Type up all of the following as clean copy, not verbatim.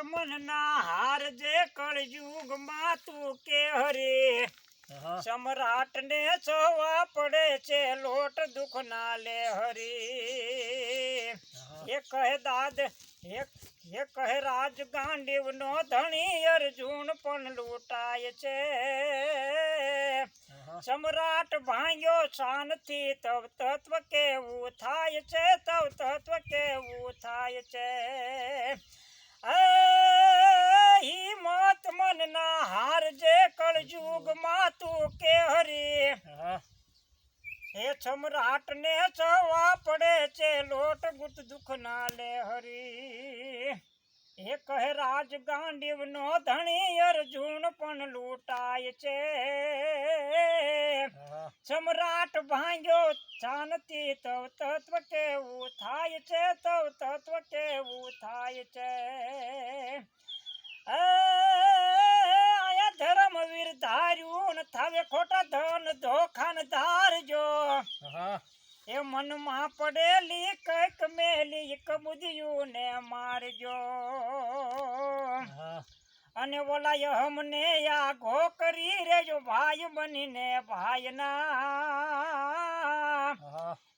મનના હાર જે કળયુગમાં તું કે હરે સમ્રાટ ને સોવા પડે છે લોટ દુઃખ ના લે હરી એ કહે દાદ એ કહે રાજ ગાંડીવ નો ધણી અર્જુન પણ લૂંટાય છે સમ્રાટ ભાંગ્યો શાનથી તવ તત્વ કેવું થાય છે તવ તત્વ કેવું થાય છે હિંમત મનના હાર જે કળયુગમાં તું કે હરી એ સમ્રાટ ને સવા પડે છે લોટ ગુટ દુઃખ ના લે હરી એ કહે રાજ ગાંડીવ નો ધણી અર્જુન પણ લૂંટાય છે સમ્રાટ ભાંગ્યો શાંતિ તવ તત્વ કેવું થાય છે તવ તત્વ કેવું થાય છે આયા ધર્મવીર ધાર્યું ન થાવે ખોટા ધન ધોખાન ધારજો એ મનમાં પડેલી કઈક મેલી કબૂદિયું ને મારજો અને બોલાય હમને આઘો કરી રેજો ભાઈ બનીને ભાઈના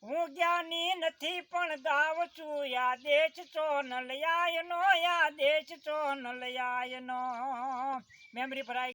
હું જ્ઞાની નથી પણ ગાવ છું યાદેશ છો નલયાયનો યાદેશ છો નલયાયનો મેમરી ભરાય